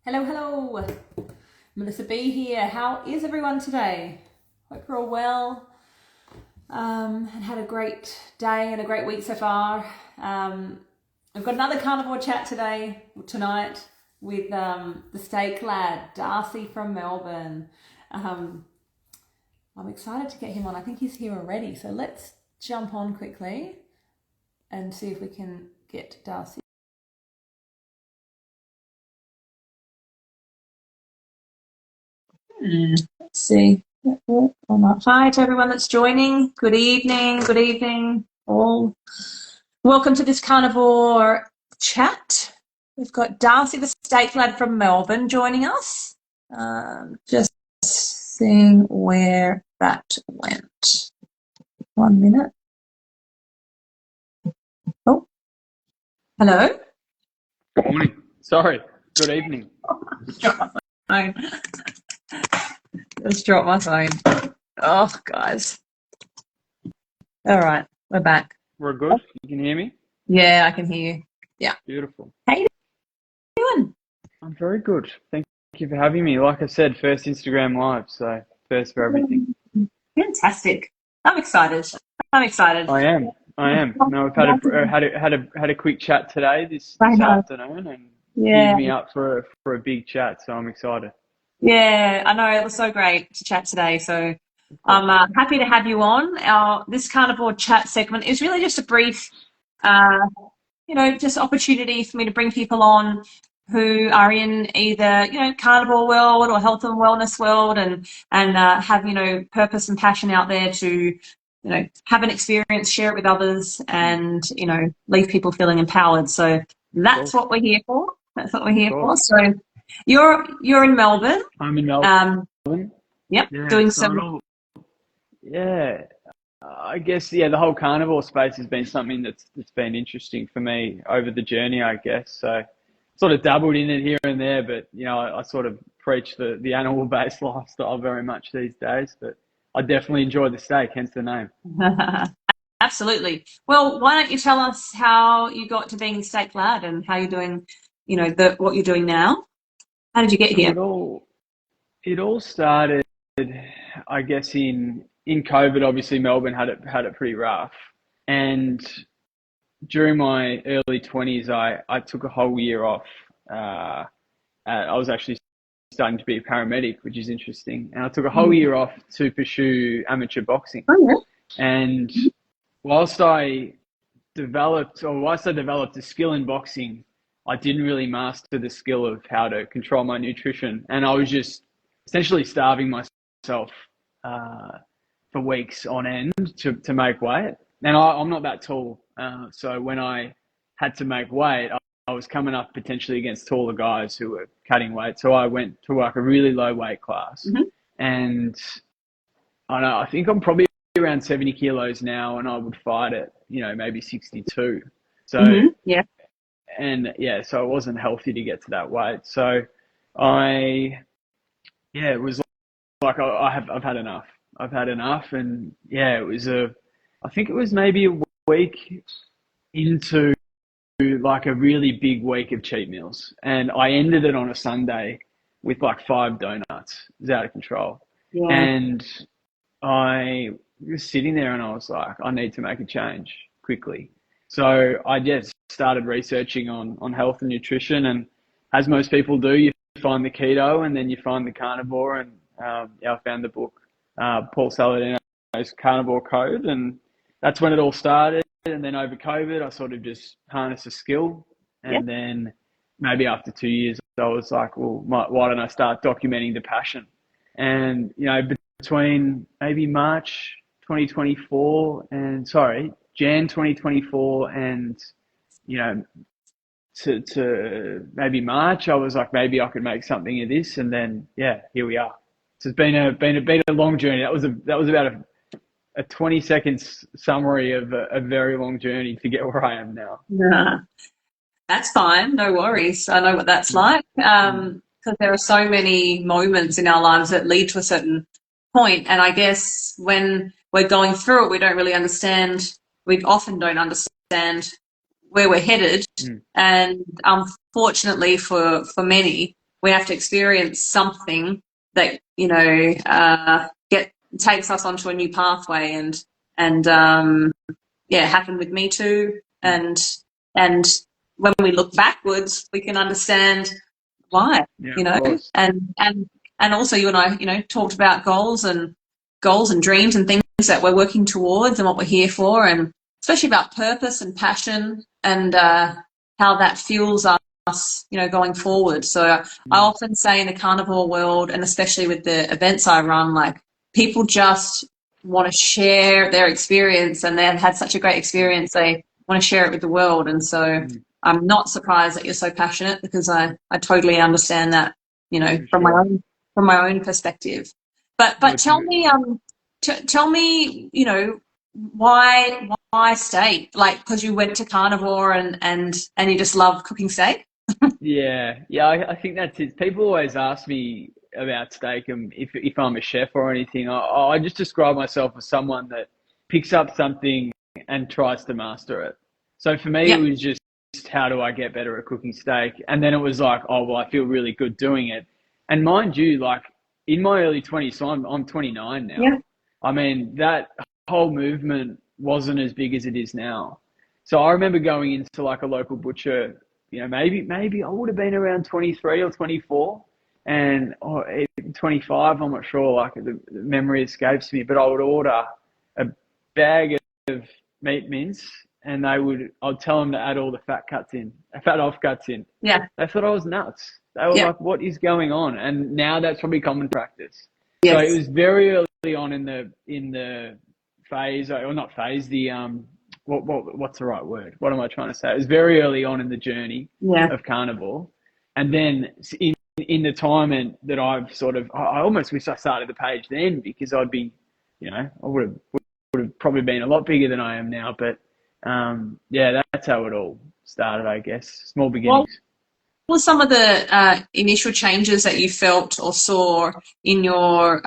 Hello, hello. Melissa B here. How is everyone today? Hope you're all well and had a great day and a great week so far. I've got another carnivore chat tonight with the steak lad, Darcy from Melbourne. I'm excited to get him on. I think he's here already. So let's jump on quickly and see if we can get Darcy. Let's see. Hi to everyone that's joining. Good evening. Good evening, all. Welcome to this carnivore chat. We've got Darcy, the steak lad from Melbourne, joining us. Just seeing where that went. 1 minute. Oh, hello. Good morning. Sorry. Good evening. Phone. Just dropped my phone. Oh, guys. All right, we're back. We're good. You can hear me? Yeah, I can hear you. Yeah. Beautiful. How you doing? I'm very good. Thank you for having me. Like I said, first Instagram live, so first for everything. Fantastic. I'm excited. I am. No, we've had a quick chat today, this afternoon, and geared me up for a big chat. So I'm excited. Yeah, I know. It was so great to chat today. So I'm happy to have you on. This carnivore chat segment is really just a brief, just opportunity for me to bring people on who are in either, carnivore world or health and wellness world and have, purpose and passion out there to, have an experience, share it with others and, leave people feeling empowered. So that's what we're here for. So you're in Melbourne. I'm in Melbourne. Yep. Yeah, doing some. I guess the whole carnivore space has been something that's been interesting for me over the journey, I guess. So sort of dabbled in it here and there, but I sort of preach the animal-based lifestyle very much these days. But I definitely enjoy the steak, hence the name. Absolutely. Well, why don't you tell us how you got to being the steak lad and how you're doing, what you're doing now? How did you get here? It all started, I guess, in COVID. Obviously, Melbourne had it pretty rough, and during my early 20s, I took a whole year off. I was actually starting to be a paramedic, which is interesting, and I took a whole year off to pursue amateur boxing. And whilst I developed a skill in boxing, I didn't really master the skill of how to control my nutrition. And I was just essentially starving myself for weeks on end to make weight. And I'm not that tall. So when I had to make weight, I was coming up potentially against taller guys who were cutting weight. So I went to like a really low weight class. And I think I'm probably around 70 kilos now, and I would fight at, maybe 62. So so it wasn't healthy to get to that weight. So it was like I've had enough. And I think it was maybe a week into like a really big week of cheat meals, and I ended it on a Sunday with like 5 donuts. It was out of control. And I was sitting there and I was like, I need to make a change quickly. So I just started researching on health and nutrition, and as most people do, you find the keto and then you find the carnivore, and I found the book, Paul Saladino's Carnivore Code, and that's when it all started. And then over COVID, I sort of just harnessed a skill, and then maybe after 2 years, I was like, well, why don't I start documenting the passion? And, between maybe Jan 2024 and, to maybe March, I was like, maybe I could make something of this. And then, here we are. So it's been a long journey. That was about a 20 seconds summary of a very long journey to get where I am now. Yeah. That's fine. No worries. I know what that's like. Because there are so many moments in our lives that lead to a certain point. And I guess when we're going through it, we often don't understand where we're headed. And unfortunately for many, we have to experience something that, you know, takes us onto a new pathway, and happened with me too. And when we look backwards, we can understand why, you know, and also you and I, you know, talked about goals and dreams and things that we're working towards and what we're here for, and especially about purpose and passion, and how that fuels us, you know, going forward. So I often say in the carnivore world, and especially with the events I run, like, people just want to share their experience, and they've had such a great experience, they want to share it with the world. And so I'm not surprised that you're so passionate, because I totally understand that, you know, from my own perspective. But tell me, you know, why steak? Like, because you went to carnivore and you just love cooking steak? Yeah, I think that's it. People always ask me about steak and if I'm a chef or anything. I just describe myself as someone that picks up something and tries to master it. So for me, it was just, how do I get better at cooking steak? And then it was like, oh, well, I feel really good doing it. And mind you, like, in my early 20s, so I'm 29 now. Yeah. I mean, that whole movement wasn't as big as it is now. So I remember going into like a local butcher, you know, maybe I would have been around 23 or 24, and 25, I'm not sure, like the memory escapes me, but I would order a bag of meat mince, and I'd tell them to add all the fat off cuts in. Yeah. They thought I was nuts. They were like, what is going on? And now that's probably common practice. Yes. So it was very early on in the phase, or not phase, the what's the right word? What am I trying to say? It was very early on in the journey of carnivore. And then in the time that I've sort of, I almost wish I started the page then, because I'd be, you know, I would have probably been a lot bigger than I am now. But that's how it all started, I guess. Small beginnings. What were some of the initial changes that you felt or saw in your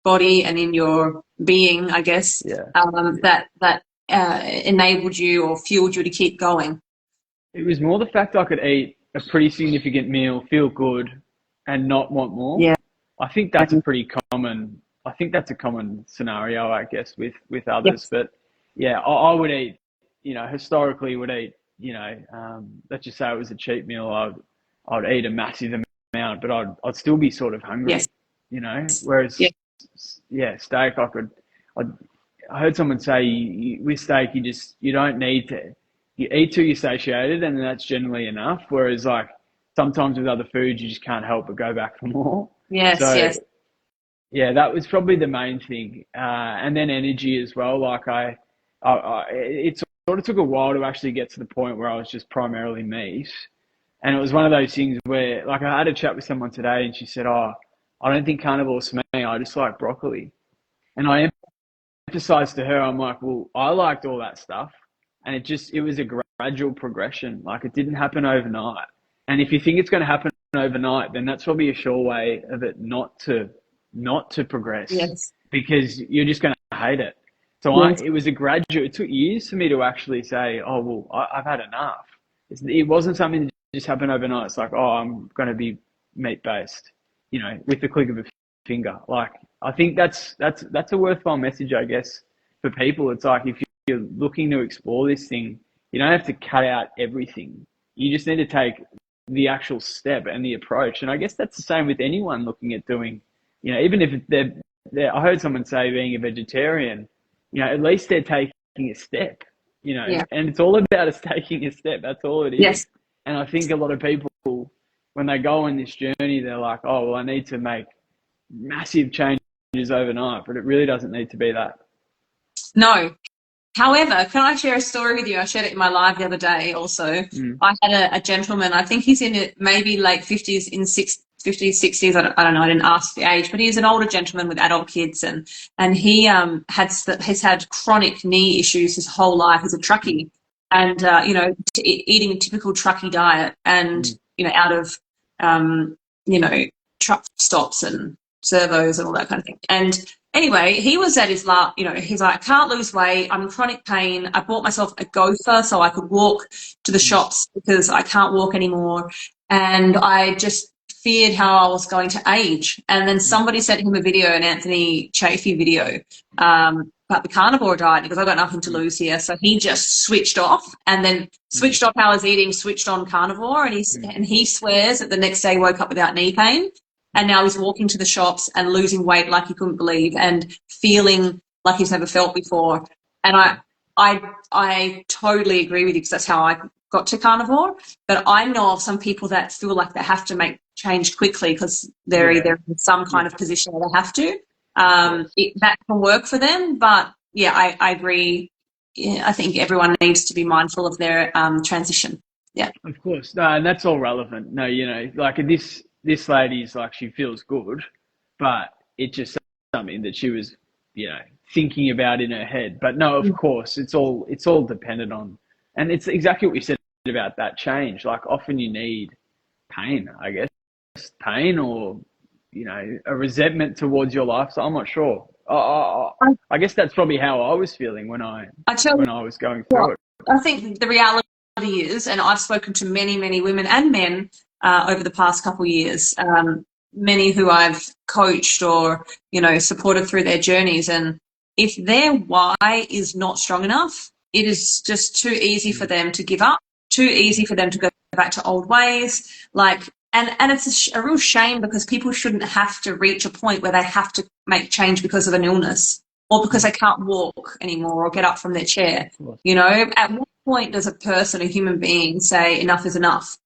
body and in your being, I guess, that enabled you or fueled you to keep going? It was more the fact I could eat a pretty significant meal, feel good, and not want more. Yeah. I think that's a common scenario, I guess, with others. Yes. But yeah, I would eat, you know, historically would eat, you know, let's just say it was a cheap meal, I'd eat a massive amount, but I'd still be sort of hungry, you know, whereas, steak, I heard someone say with steak, you don't need to, you eat till you're satiated, and that's generally enough. Whereas like sometimes with other foods, you just can't help but go back for more. Yes. Yeah, that was probably the main thing. And then energy as well. Like it sort of took a while to actually get to the point where I was just primarily meat. And it was one of those things where, like, I had a chat with someone today, and she said, I don't think carnivore's for me. I just like broccoli. And I emphasized to her, I'm like, well, I liked all that stuff. And it was a gradual progression. Like, it didn't happen overnight. And if you think it's going to happen overnight, then that's probably a sure way of it not to progress. Yes. Because you're just going to hate it. So it was a gradual, it took years for me to actually say, oh, well, I've had enough. It wasn't something that just happened overnight. It's like, oh, I'm going to be meat-based, you know, with the click of a finger. Like, I think that's a worthwhile message, I guess, for people. It's like, if you're looking to explore this thing, you don't have to cut out everything. You just need to take the actual step and the approach. And I guess that's the same with anyone looking at doing, you know, even if I heard someone say being a vegetarian, you know, at least they're taking a step, you know, and it's all about us taking a step. That's all it is. Yes. And I think a lot of people, when they go on this journey, they're like, oh, well, I need to make massive changes overnight, but it really doesn't need to be that. No. However, can I share a story with you? I shared it in my live the other day also. I had a gentleman, I think he's in maybe late 50s, 50s, 60s, I don't know, I didn't ask the age, but he's an older gentleman with adult kids, and he has had chronic knee issues his whole life. He's a truckie, and, you know, eating a typical truckie diet, and, you know, out of, you know, truck stops and servos and all that kind of thing. And anyway, he was at his last, you know, he's like, I can't lose weight. I'm in chronic pain. I bought myself a gopher so I could walk to the shops because I can't walk anymore. And I just feared how I was going to age. And then somebody sent him a video, an Anthony Chafee video, about the carnivore diet, because I've got nothing to lose here. So he just switched off, and then switched off how I was eating, switched on carnivore, and he swears that the next day woke up without knee pain. And now he's walking to the shops and losing weight like he couldn't believe, and feeling like he's never felt before. And I totally agree with you, because that's how I got to carnivore. But I know of some people that feel like they have to make change quickly because they're either in some kind of position where they have to. That can work for them. But yeah, I agree. Yeah, I think everyone needs to be mindful of their transition. Yeah. Of course. No, and that's all relevant. No, you know, like this lady's like, she feels good, but it's just something that she was, you know, thinking about in her head. But no, of course, it's all dependent on, and it's exactly what we said about that change. Like, often you need pain, I guess, pain, or, you know, a resentment towards your lifestyle. I'm not sure. I guess that's probably how I was feeling when I was going through it. I think the reality is, and I've spoken to many, many women and men over the past couple of years, many who I've coached or, you know, supported through their journeys. And if their why is not strong enough, it is just too easy for them to give up, too easy for them to go back to old ways. Like, and it's a real shame, because people shouldn't have to reach a point where they have to make change because of an illness, or because they can't walk anymore or get up from their chair. You know, at what point does a person, a human being, say enough is enough?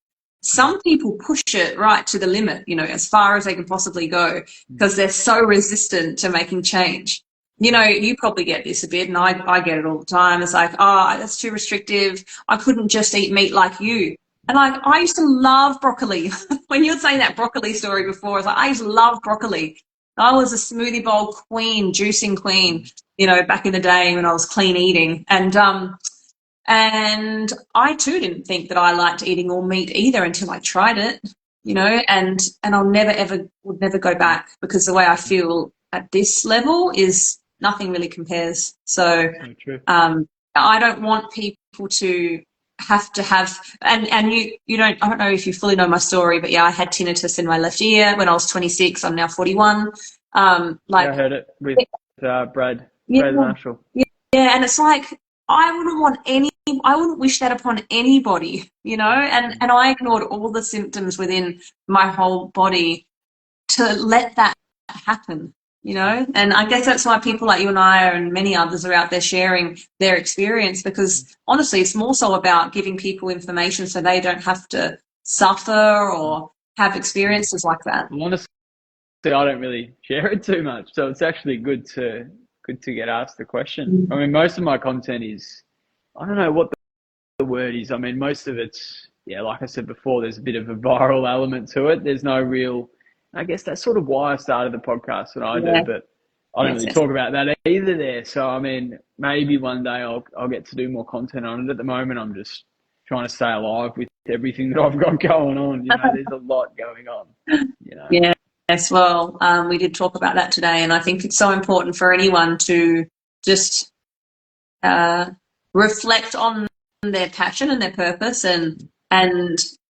Some people push it right to the limit, you know, as far as they can possibly go, because they're so resistant to making change. You know, you probably get this a bit, and I get it all the time. It's like, oh, that's too restrictive. I couldn't just eat meat like you. And like, I used to love broccoli. When you were saying that broccoli story before, I was like, I used to love broccoli. I was a smoothie bowl queen, juicing queen, you know, back in the day when I was clean eating. And I too didn't think that I liked eating all meat either until I tried it, you know, and I'll would never go back, because the way I feel at this level is nothing really compares. So I don't want people to have to have, and you don't, I don't know if you fully know my story, but yeah, I had tinnitus in my left ear when I was 26. I'm now 41. I heard it with Brad Marshall. Yeah, and it's like, I wouldn't wish that upon anybody, you know, and I ignored all the symptoms within my whole body to let that happen, you know. And I guess that's why people like you and I and many others are out there sharing their experience, because honestly, it's more so about giving people information so they don't have to suffer or have experiences like that. Well, honestly, I don't really share it too much, so it's actually good to get asked the question. I mean, most of my content is, I don't know what the word is. I mean, most of it's, yeah, like I said before, there's a bit of a viral element to it. There's no real, I guess that's sort of why I started the podcast that I do, but I don't really talk about that either there. So, I mean, maybe one day I'll get to do more content on it. At the moment, I'm just trying to stay alive with everything that I've got going on. You know, there's a lot going on, you know. Yeah. Yes, well, we did talk about that today, and I think it's so important for anyone to just reflect on their passion and their purpose, and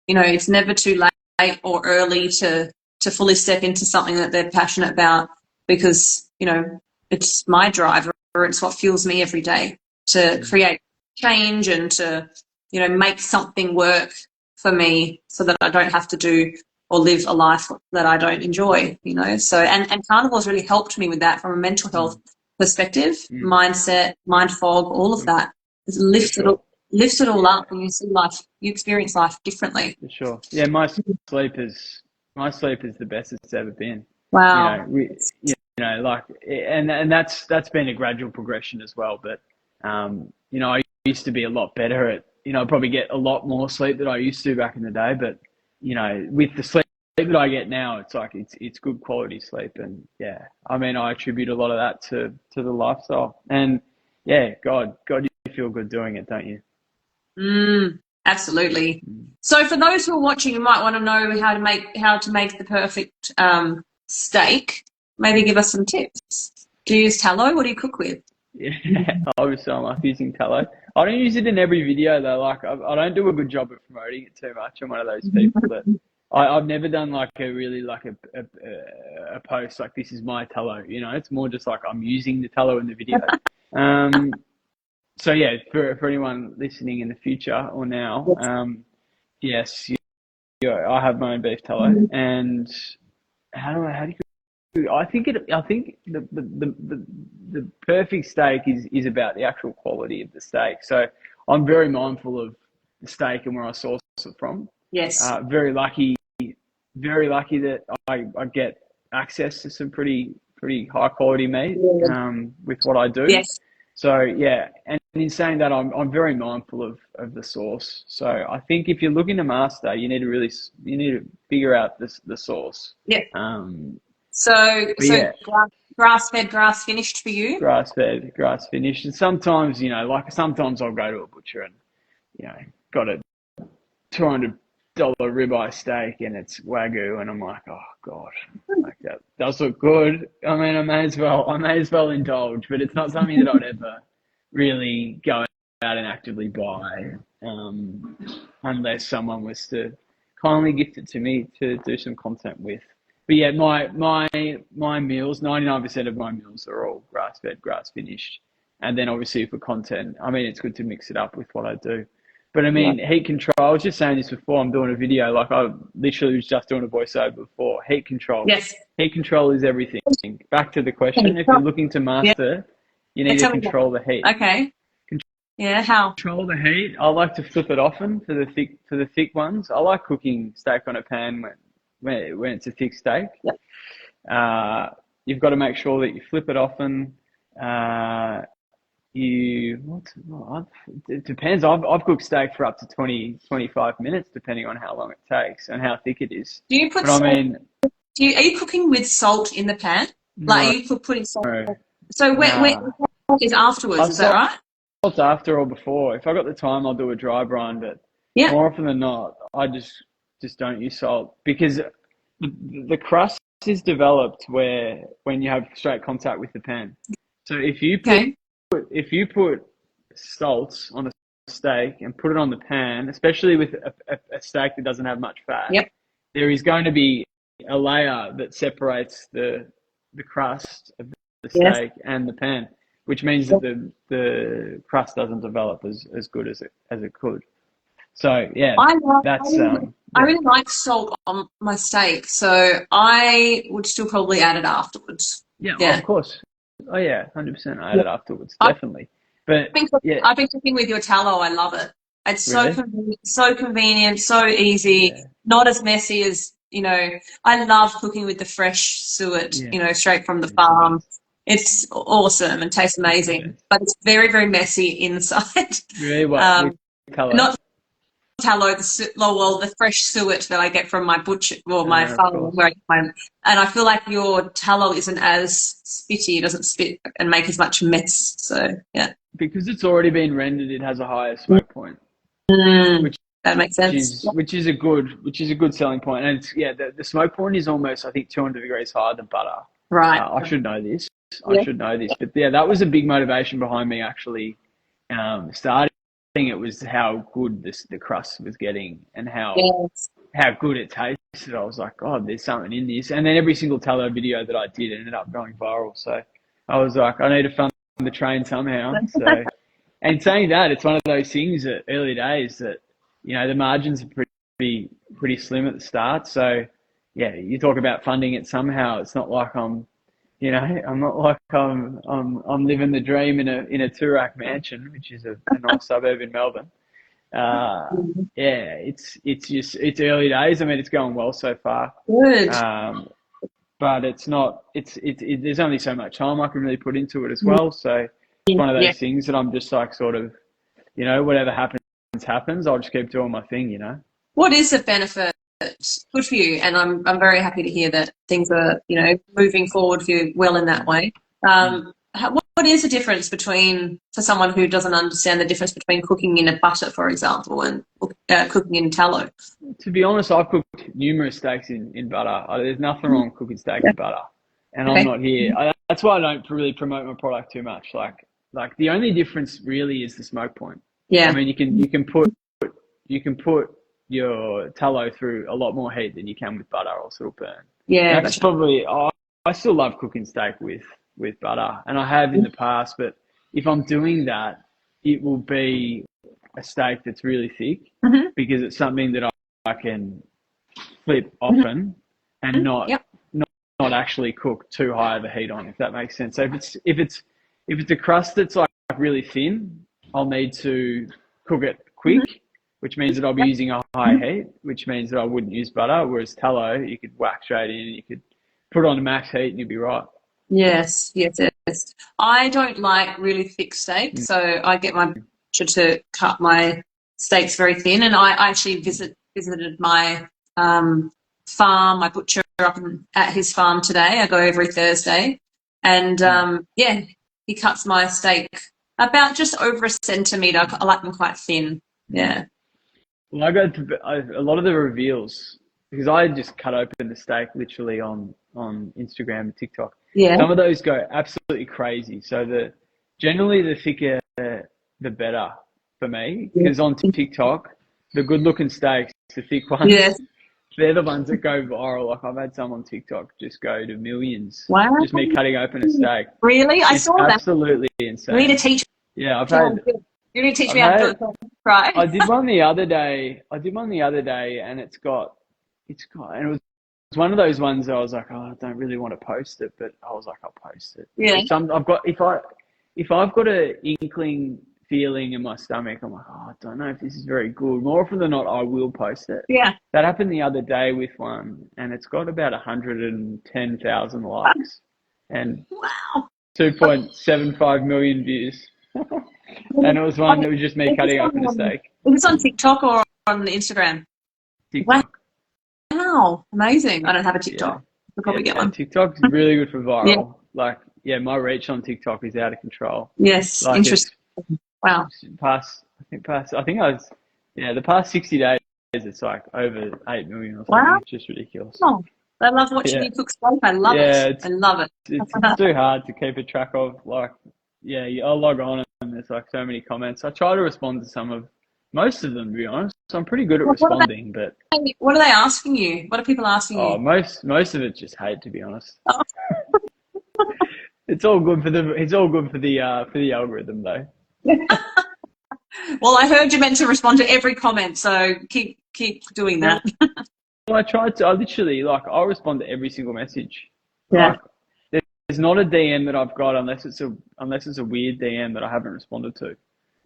you know, it's never too late or early to fully step into something that they're passionate about, because, you know, it's my driver, it's what fuels me every day to create change and to, you know, make something work for me so that I don't have to do or live a life that I don't enjoy, you know. So, and carnivore's really helped me with that from a mental health perspective, mindset, mind fog, all of that. It's lifted it all up, and you see life, you experience life differently. For sure. Yeah, my sleep is the best it's ever been. Wow. You know, like, and that's been a gradual progression as well. But you know, I used to be a lot better at, you know, probably get a lot more sleep than I used to back in the day, but you know, with the sleep that I get now, it's like it's good quality sleep. And yeah, I mean, I attribute a lot of that to the lifestyle. And yeah, God, you feel good doing it, don't you? Absolutely. So for those who are watching, you might want to know how to make the perfect steak. Maybe give us some tips. Do you use tallow? What do you cook with? Yeah, obviously I like using tallow. I don't use it in every video though. Like, I don't do a good job of promoting it too much. I'm one of those people that I've never done like a really like a post like this is my tallow, you know. It's more just like I'm using the tallow in the video. So yeah, for anyone listening in the future or now, yes, I have my own beef tallow, and how do you? I think the perfect steak is about the actual quality of the steak. So I'm very mindful of the steak and where I source it from. Yes. Very lucky that I get access to some pretty high quality meat with what I do. Yes. So yeah, and in saying that, I'm very mindful of the source. So I think if you're looking to master, you need to figure out the source. Yeah. So yeah. Grass fed, grass finished for you. Grass fed, grass finished, and sometimes sometimes I'll go to a butcher and got a $200 ribeye steak and it's Wagyu, and I'm like, oh god, like that does look good. I mean, I may as well indulge, but it's not something that I'd ever really go out and actively buy, unless someone was to kindly gift it to me to do some content with. But yeah, my meals, 99% of my meals are all grass fed, grass finished, and then obviously for content, I mean, it's good to mix it up with what I do. But I mean, heat control, I was just saying this before, I'm doing a video, like I literally was just doing a voiceover before. Heat control. Yes. Heat control is everything. Back to the question, if you're looking to master, you need to control the heat. Okay. Yeah, how? Control the heat. I like to flip it often for the thick ones. I like cooking steak on a pan when it's a thick steak. Yep. You've got to make sure that you flip it often. It depends. I've cooked steak for up to 20-25 minutes, depending on how long it takes and how thick it is. Do you put salt? Are you cooking with salt in the pan? Like, are you putting salt? No. So when is afterwards? Is that right? Salt's after or before. If I got the time, I'll do a dry brine, but more often than not, I just don't use salt, because the crust is developed when you have straight contact with the pan. So if you put salt on a steak and put it on the pan, especially with a steak that doesn't have much fat, there is going to be a layer that separates the crust of the steak and the pan, which means that the crust doesn't develop as good as it could. So yeah, I really like salt on my steak, so I would still probably add it afterwards. Yeah, of course. Oh yeah, 100%. I add it afterwards, definitely. But I've been cooking with your tallow. I love it. It's so convenient, so easy, not as messy as, I love cooking with the fresh suet, straight from the farm. It's awesome and tastes amazing, but it's very, very messy inside. Really, what? Not tallow, the fresh suet that I get from my butcher or my farm, and I feel like your tallow isn't as spitty. It doesn't spit and make as much mess. So yeah, because it's already been rendered, it has a higher smoke point, which that makes sense. Which is a good selling point. And it's the smoke point is almost, I think, 200 degrees higher than butter. Right. I should know this. But yeah, that was a big motivation behind me actually starting. It was how good the crust was getting and how good it tasted. I was like, God, there's something in this. And then every single tallow video that I did ended up going viral. So I was like, I need to fund the train somehow. So, and saying that, it's one of those things that early days that, the margins are pretty slim at the start. So yeah, you talk about funding it somehow. It's not like I'm not like I'm living the dream in a two-rack mansion, which is a nice suburb in Melbourne. It's early days. I mean, it's going well so far. Good. But it's not. There's only so much time I can really put into it as well. So it's one of those things that I'm just like sort of, whatever happens. I'll just keep doing my thing. What is the benefit? Good for you, and I'm very happy to hear that things are moving forward for you well in that way. What is the difference for someone who doesn't understand the difference between cooking in a butter, for example, and cooking in tallow? To be honest, I've cooked numerous steaks in butter. There's nothing wrong with cooking steak in butter, and I'm not here. That's why I don't really promote my product too much. Like the only difference really is the smoke point. Yeah. I mean, you can put your tallow through a lot more heat than you can with butter, or else it'll burn. Yeah, That's probably, I still love cooking steak with butter, and I have in the past, but if I'm doing that, it will be a steak that's really thick because it's something that I can flip often and not actually cook too high of a heat on, if that makes sense. So if it's a crust that's like really thin, I'll need to cook it quick, which means that I'll be using a high heat, which means that I wouldn't use butter. Whereas tallow, you could whack straight in, and you could put it on a max heat, and you'd be right. Yes. I don't like really thick steak, so I get my butcher to cut my steaks very thin. And I actually visited my farm, my butcher up at his farm today. I go every Thursday, and he cuts my steak about just over a centimetre. I like them quite thin. Yeah. Well, I go to a lot of the reveals because I just cut open the steak literally on Instagram and TikTok. Yeah. Some of those go absolutely crazy. So generally the thicker the better for me, because on TikTok the good looking steaks, the thick ones, they're the ones that go viral. Like I've had some on TikTok just go to millions. Wow. Just me cutting open a steak. Really? I saw that. Absolutely insane. You need to teach. Yeah, You need to teach me how to do it. Right. I did one the other day, and it's and it was one of those ones that I was like, oh, I don't really want to post it, but I was like, I'll post it. Yeah. If I've got an inkling feeling in my stomach, I'm like, oh, I don't know if this is very good. More often than not, I will post it. Yeah. That happened the other day with one, and it's got about 110,000 likes and 2.75 million views. And it was one that was just me cutting open a steak. Was it on TikTok or on Instagram? TikTok. Wow, amazing. I don't have a TikTok. I'll probably get one. TikTok's really good for viral. My reach on TikTok is out of control. Yes, interesting. Wow. The past 60 days, it's like over 8 million or something. Wow. It's just ridiculous. Oh, I love watching you cook steak. I love it. I love it. It's too hard to keep a track of. I'll log on and there's like so many comments. I try to respond to most of them, to be honest. So I'm pretty good at responding, but what are they asking you? What are people asking you? Oh, most of it's just hate, to be honest. Oh. It's all good for the algorithm though. Well, I heard you meant to respond to every comment, so keep doing that. Well, I literally I'll respond to every single message. Yeah. There's not a DM that I've got unless it's a weird DM that I haven't responded to.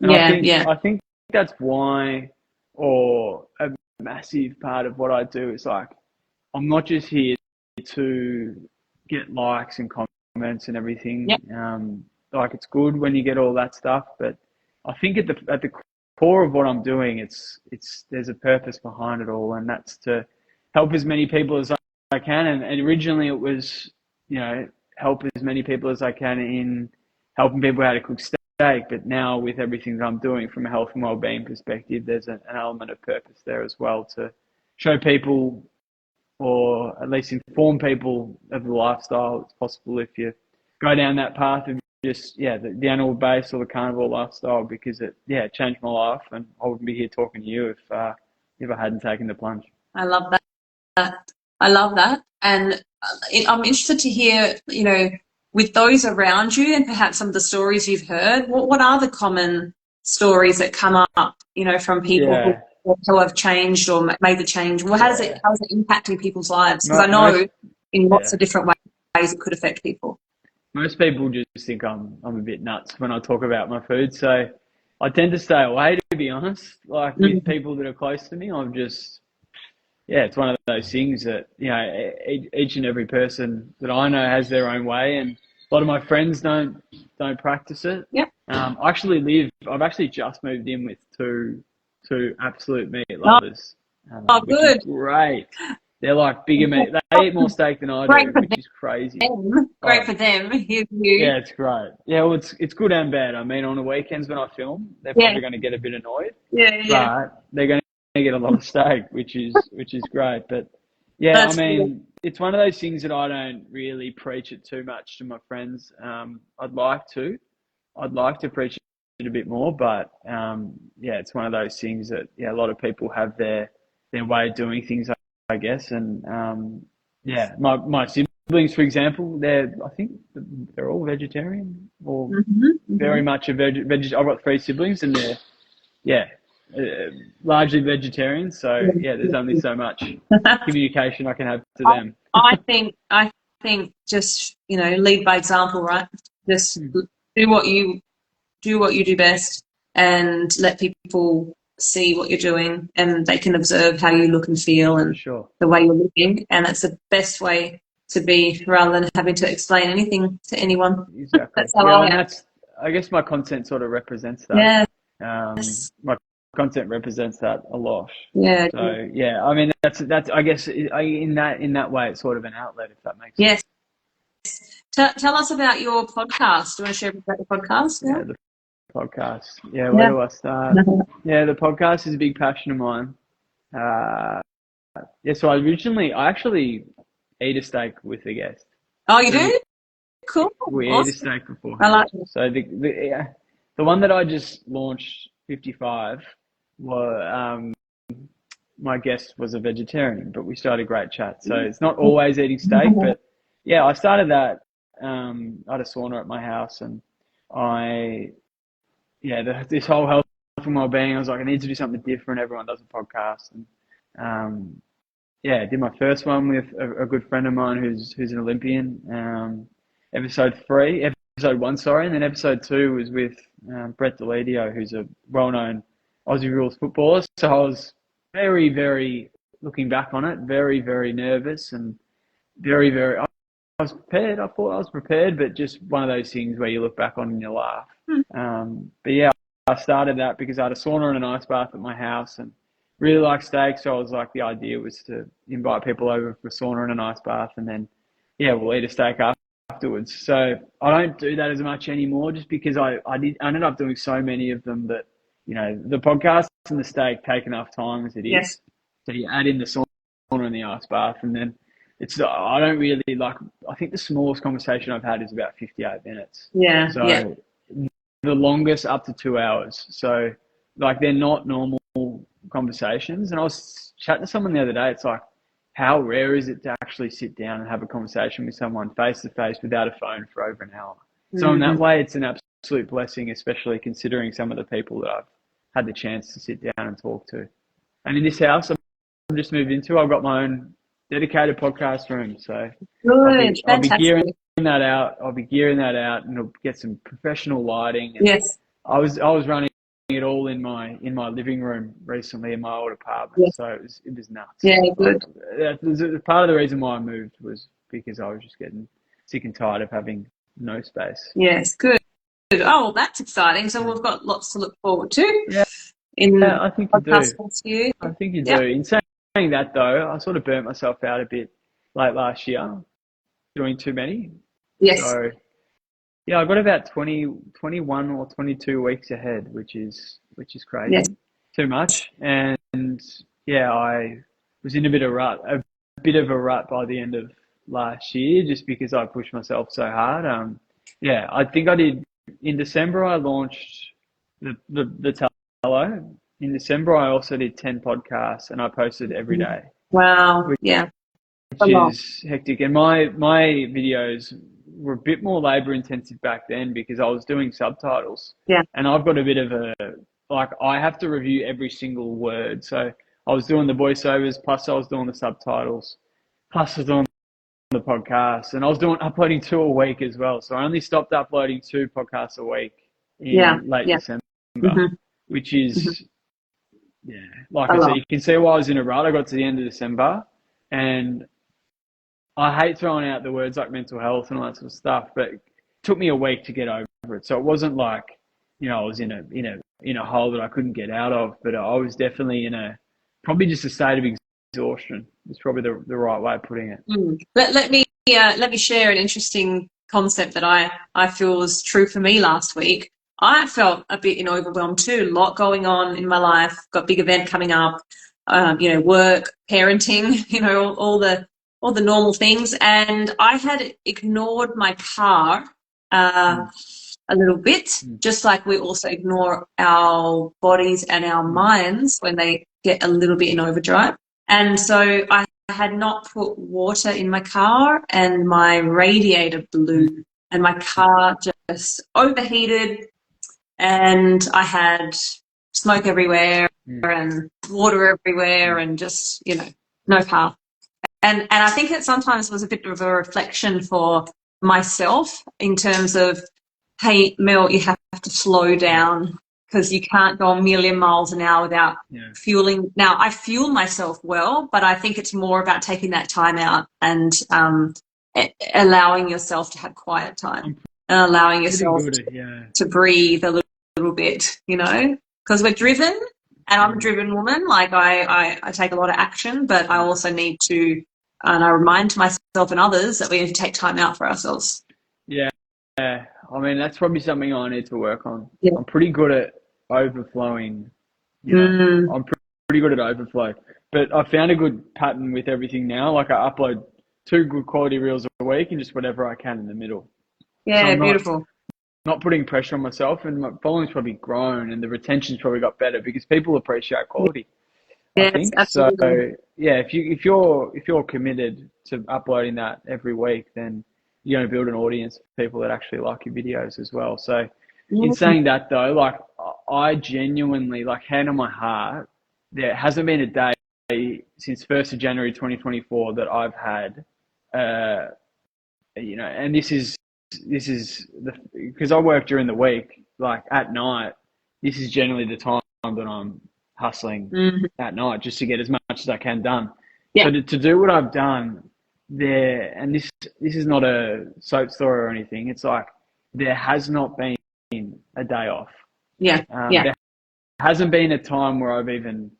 And I think that's why, or a massive part of what I do is I'm not just here to get likes and comments and everything. Yep. It's good when you get all that stuff, but I think at the core of what I'm doing, there's a purpose behind it all, and that's to help as many people as I can. And originally it was, help as many people as I can in helping people how to cook steak. But now with everything that I'm doing from a health and wellbeing perspective, there's an element of purpose there as well to show people, or at least inform people of the lifestyle that's possible if you go down that path of just, the animal based or the carnivore lifestyle, because it changed my life, and I wouldn't be here talking to you if I hadn't taken the plunge. I love that. I love that. And I'm interested to hear, with those around you and perhaps some of the stories you've heard, what are the common stories that come up, from people who have changed or made the change? Well, how is it impacting people's lives? Because I know in lots of different ways it could affect people. Most people just think I'm a bit nuts when I talk about my food. So I tend to stay away, to be honest. With people that are close to me, I'm just, it's one of those things that, each and every person that I know has their own way, and a lot of my friends don't practice it. Yep. I've actually just moved in with two absolute meat lovers. Which good. Is great. They're bigger meat. They eat more steak than I do, which is crazy. Great for them. You. Yeah, it's great. Yeah, well, it's good and bad. I mean, on the weekends when I film, they're probably going to get a bit annoyed. Yeah. But they're going to get a lot of steak, which is great. But it's one of those things that I don't really preach it too much to my friends. I'd like to preach it a bit more, but it's one of those things that a lot of people have their their way of doing things, I guess. And my siblings, for example, I think they're all vegetarian or very much a vegetarian. I've got 3 siblings, and they're largely vegetarian. So there's only so much communication I can have to them. I think just, lead by example, right? Just do what you do best, and let people see what you're doing, and they can observe how you look and feel and the way you're looking. And that's the best way to be, rather than having to explain anything to anyone. Exactly. That's how I guess my content sort of represents that. Yeah. My content represents that a lot. Yeah. So I mean, that's I guess in that way it's sort of an outlet, if that makes sense. Yes. Tell us about your podcast. Do you want to share about the podcast? Yeah, the podcast. Yeah, where do I start? Yeah, the podcast is a big passion of mine. So I actually eat a steak with a guest. Oh, you do? Cool. We Awesome. ate a steak beforehand. I like it. So the one that I just launched, 55, my guest was a vegetarian, but we started a great chat. So it's not always eating steak, but I started that. I had a sauna at my house, and this whole health and well-being, I was like, I need to do something different. Everyone does a podcast, and I did my first one with a good friend of mine who's an Olympian. Episode 1, sorry, and then episode 2 was with Brett Deledio, who's a well-known Aussie rules footballer. So I was very, very, looking back on it, very, very nervous, and very, very. I was prepared. I thought I was prepared, but just one of those things where you look back on and you laugh. I started that because I had a sauna and an ice bath at my house, and really like steak. So I was like, the idea was to invite people over for a sauna and an ice bath, and then we'll eat a steak afterwards. So I don't do that as much anymore, just because I ended up doing so many of them that, the podcast and the steak take enough time as it is. Yes. So you add in the sauna and the ice bath, and then I don't really like, I think the smallest conversation I've had is about 58 minutes. Yeah. So the longest up to 2 hours. So like, they're not normal conversations. And I was chatting to someone the other day. It's like, how rare is it to actually sit down and have a conversation with someone face to face without a phone for over an hour? So in that way, it's an absolute blessing, especially considering some of the people that I've had the chance to sit down and talk to. And in this house I've just moved into, I've got my own dedicated podcast room. So I'll be gearing that out. And I'll get some professional lighting. And yes. I was running it all in my living room recently in my old apartment. Yes. So it was nuts. Yeah, good. Part of the reason why I moved was because I was just getting sick and tired of having no space. Yes, good. Oh, well, that's exciting. So we've got lots to look forward to. Yeah. I think you do. I think you do. In saying that, though, I sort of burnt myself out a bit late last year doing too many. Yes. So I got about 21 or 22 weeks ahead, which is crazy. Yes. Too much. And I was in a bit of a rut by the end of last year, just because I pushed myself so hard. I think I did in December. I launched the Tallow. In December, I also did 10 podcasts, and I posted every day. Wow. Which is hectic. And my videos were a bit more labor intensive back then because I was doing subtitles. Yeah. And I've got a bit of I have to review every single word. So I was doing the voiceovers, plus I was doing the subtitles, plus I was doing the podcast, and I was uploading 2 a week as well. So I only stopped uploading 2 podcasts a week in late December, which is, like I said, you can see why I was in a rut. I got to the end of December, and I hate throwing out the words like mental health and all that sort of stuff, but it took me a week to get over it. So it wasn't like, I was in a hole that I couldn't get out of, but I was definitely in probably just a state of exhaustion. It's probably the right way of putting it. Let me share an interesting concept that I feel was true for me last week. I felt a bit overwhelmed too. A lot going on in my life. Got a big event coming up. Work, parenting. All the normal things, and I had ignored my car a little bit, just like we also ignore our bodies and our minds when they get a little bit in overdrive. And so I had not put water in my car, and my radiator blew, and my car just overheated, and I had smoke everywhere and water everywhere, and just, no car. And I think it sometimes was a bit of a reflection for myself in terms of, hey, Mel, you have to slow down, because you can't go a million miles an hour without fueling. Now, I fuel myself well, but I think it's more about taking that time out and allowing yourself to have quiet time and allowing yourself to breathe a little bit, because we're driven, and I'm a driven woman. Like I take a lot of action, but I also need to, and I remind myself and others that we need to take time out for ourselves. Yeah. I mean, that's probably something I need to work on. Yeah. I'm pretty good at overflowing. I'm pretty good at overflow. But I found a good pattern with everything now. Like, I upload 2 good quality reels a week and just whatever I can in the middle. Yeah, so beautiful. Not putting pressure on myself, and my following's probably grown and the retention's probably got better because people appreciate quality. Yes, I think absolutely. so. Yeah, if you're committed to uploading that every week, then you're going to build an audience of people that actually like your videos as well. So in saying that though, like, I genuinely, like, hand on my heart, there hasn't been a day since 1st of January 2024 that I've had, and this is because I work during the week, like at night, this is generally the time that I'm hustling at night just to get as much as I can done. Yeah. So to do what I've done there, and this is not a soap story or anything, it's like there has not been a day off. There hasn't been a time where I've even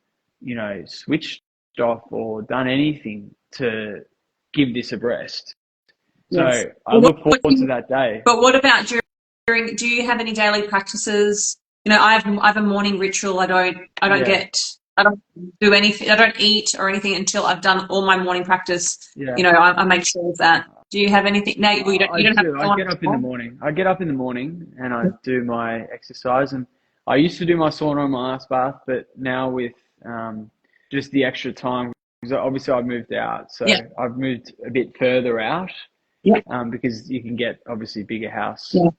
switched off or done anything to give this a rest. So I look forward to that day. But what about during? Do you have any daily practices? I have a morning ritual. I don't do anything. I don't eat or anything until I've done all my morning practice. I make sure of that. Do you have anything? No, you don't. I get up in the morning. I get up in the morning and I do my exercise. And I used to do my sauna and my ice bath, but now with just the extra time, because obviously I've moved out, so I've moved a bit further out. Because you can get obviously bigger house. You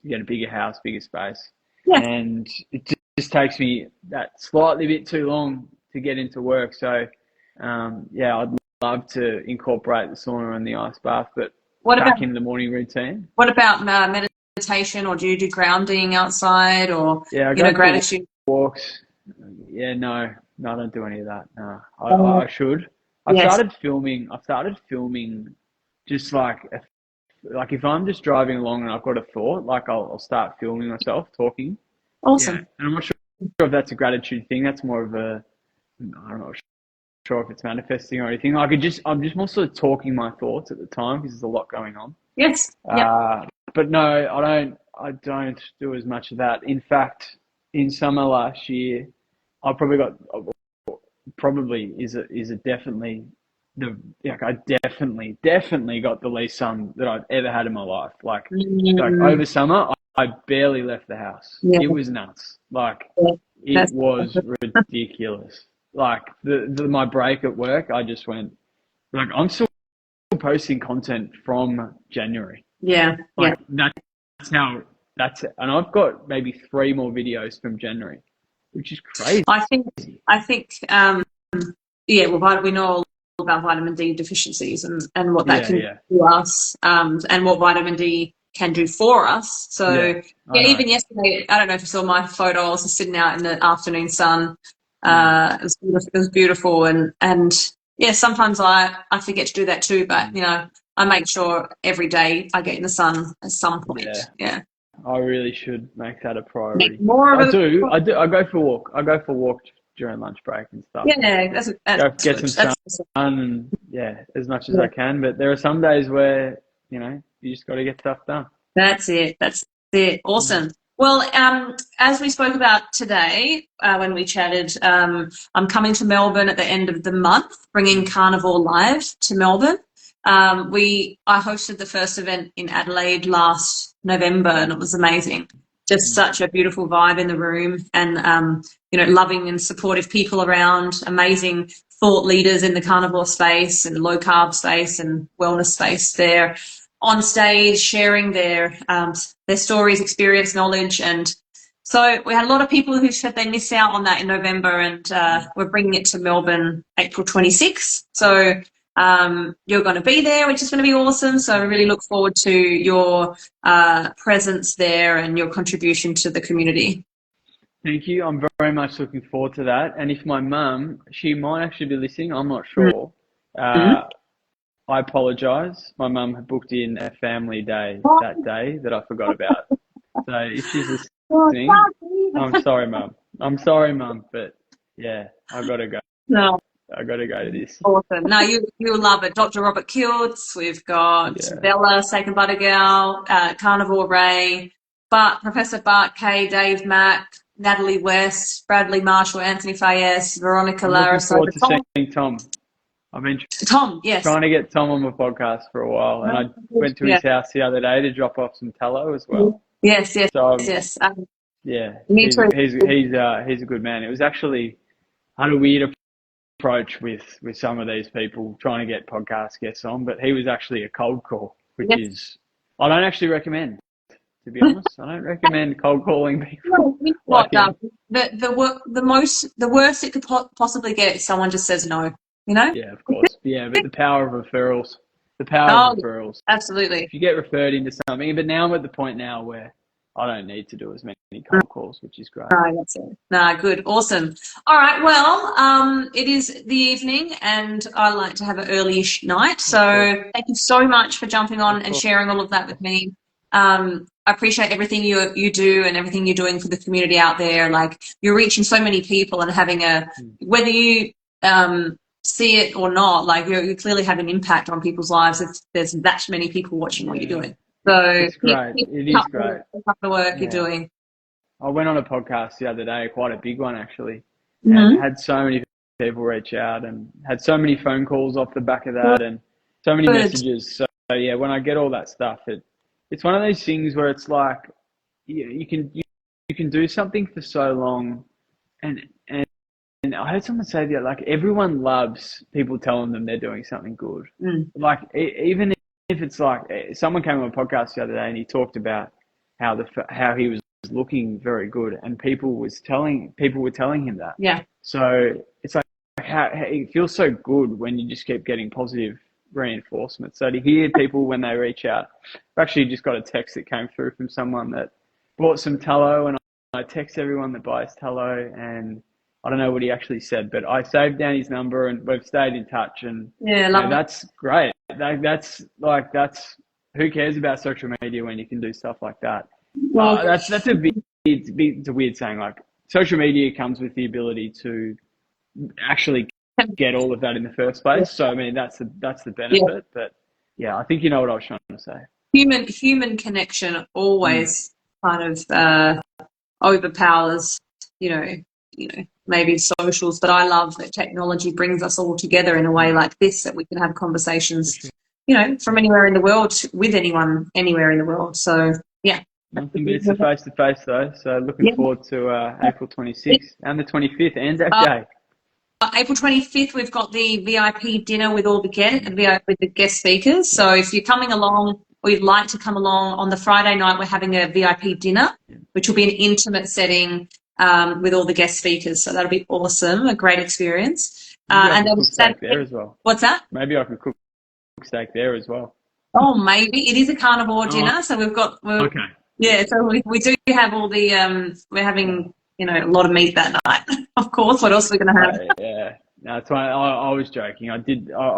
get a bigger house, bigger space. And it just takes me that slightly bit too long to get into work. So, I'd love to incorporate the sauna and the ice bath, but back in the morning routine. What about meditation, or do you do grounding outside, or gratitude walks? No, I don't do any of that. No, I should. I started filming. Just like if I'm just driving along and I've got a thought, like I'll start filming myself talking. Awesome. And I'm not sure if that's a gratitude thing. That's more of I'm not sure if it's manifesting or anything. I'm just more sort of talking my thoughts at the time because there's a lot going on. Yes. But no, I don't do as much of that. In fact, in summer last year, I probably got I definitely got the least sun that I've ever had in my life. Like over summer, I barely left the house. It was nuts. Like it was ridiculous. Like my break at work, I just went, like, I'm still posting content from January. That's it. And I've got maybe 3 more videos from January, which is crazy. I think, we know all about vitamin D deficiencies and what that can do to us, and what vitamin D can do for us. So even yesterday, I don't know if you saw my photo, I was just sitting out in the afternoon sun. It was beautiful, and sometimes I forget to do that too, but I make sure every day I get in the sun at some point. I really should make that a priority. I go for a walk. I go for a walk during lunch break and stuff. Get some sun and as much as I can. But there are some days where you just got to get stuff done. That's it. Awesome. Well, as we spoke about today when we chatted, I'm coming to Melbourne at the end of the month, bringing Carnivore Live to Melbourne. I hosted the first event in Adelaide last November, and it was amazing. Just such a beautiful vibe in the room, and loving and supportive people around, amazing thought leaders in the carnivore space and low carb space and wellness space there on stage sharing their stories, experience, knowledge. And so we had a lot of people who said they missed out on that in November, and we're bringing it to Melbourne April 26th. So you're going to be there, which is going to be awesome. So I really look forward to your presence there and your contribution to the community. Thank you. I'm very much looking forward to that. And if my mum, she might actually be listening, I'm not sure. I apologise. My mum had booked in a family day that day that I forgot about. So if she's listening, I'm sorry, Mum. I'm sorry, Mum, but yeah, I got to go. No. I got to go to this. Awesome. No, you'll love it. Dr. Robert Kiltz, we've got Bella, Steak and Butter Gal, Carnivore Ray, Professor Bart K, Dave Mack, Natalie West, Bradley Marshall, Anthony Fayez, Veronica Lara. Looking forward to seeing Tom. I've been Tom, yes. trying to get Tom on my podcast for a while, and I went to his house the other day to drop off some tallow as well. Yes. So, yes. Yeah, Me he's too. a good man. It was actually, I had a weird approach with some of these people trying to get podcast guests on, but he was actually a cold call, which is, I don't actually recommend, to be honest. I don't recommend cold calling people. What, the worst it could possibly get is someone just says no, you know? Yeah, of course. Yeah, but the power of referrals. Referrals. Absolutely. If you get referred into something, but now I'm at the point now where I don't need to do as many cold calls, which is great. No, that's it. No, good. Awesome. All right. Well, it is the evening and I like to have an early-ish night. So thank you so much for jumping on and sharing all of that with me. I appreciate everything you do and everything you're doing for the community out there. Like, you're reaching so many people and having whether you see it or not, like you clearly have an impact on people's lives if there's that many people watching what you're doing. So it's great. It is great. The work you're doing. I went on a podcast the other day, quite a big one actually, and had so many people reach out and had so many phone calls off the back of that and so many messages. So yeah, when I get all that stuff, it's one of those things where it's like you can do something for so long, and I heard someone say that, like, everyone loves people telling them they're doing something good. Like, even if it's like, someone came on a podcast the other day and he talked about how he was looking very good, and people were telling him that. Yeah. So it's like how it feels so good when you just keep getting positive reinforcement. So to hear people when they reach out, I've actually just got a text that came through from someone that bought some tallow, and I text everyone that buys tallow, and I don't know what he actually said, but I saved down his number and we've stayed in touch, and that's great. That's who cares about social media when you can do stuff like that? Well, that's it's a weird saying. Like, social media comes with the ability to actually get all of that in the first place. So I mean, that's the benefit. Yeah. But yeah, I think you know what I was trying to say. Human connection always kind of overpowers, maybe socials, but I love that technology brings us all together in a way like this, that we can have conversations, from anywhere in the world with anyone, anywhere in the world. So, yeah. Nothing beats the face-to-face, though. So looking forward to April 26th and the 25th, Anzac Day. April 25th, we've got the VIP dinner with all the guest speakers. So if you're coming along or you'd like to come along on the Friday night, we're having a VIP dinner, which will be an intimate setting with all the guest speakers. So that'll be awesome, a great experience. And then steak there as well. What's that? Maybe I can cook steak there as well. Oh, maybe. It is a carnivore dinner, so okay. Yeah, so we do have all the we're having a lot of meat that night. Of course, what else are we going to have? Yeah, no, that's why I was joking. I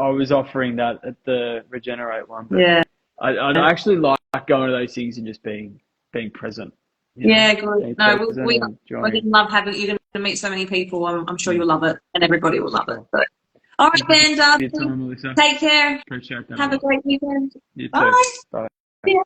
was offering that at the Regenerate one. But yeah, I actually like going to those things and just being present. Yeah, good. No, we're going to love having you're going to meet so many people. I'm sure you'll love it, and everybody will love it. So, all right, then, Darcy, take care. Appreciate that. Have a great weekend. You too. Bye. Bye. Yeah.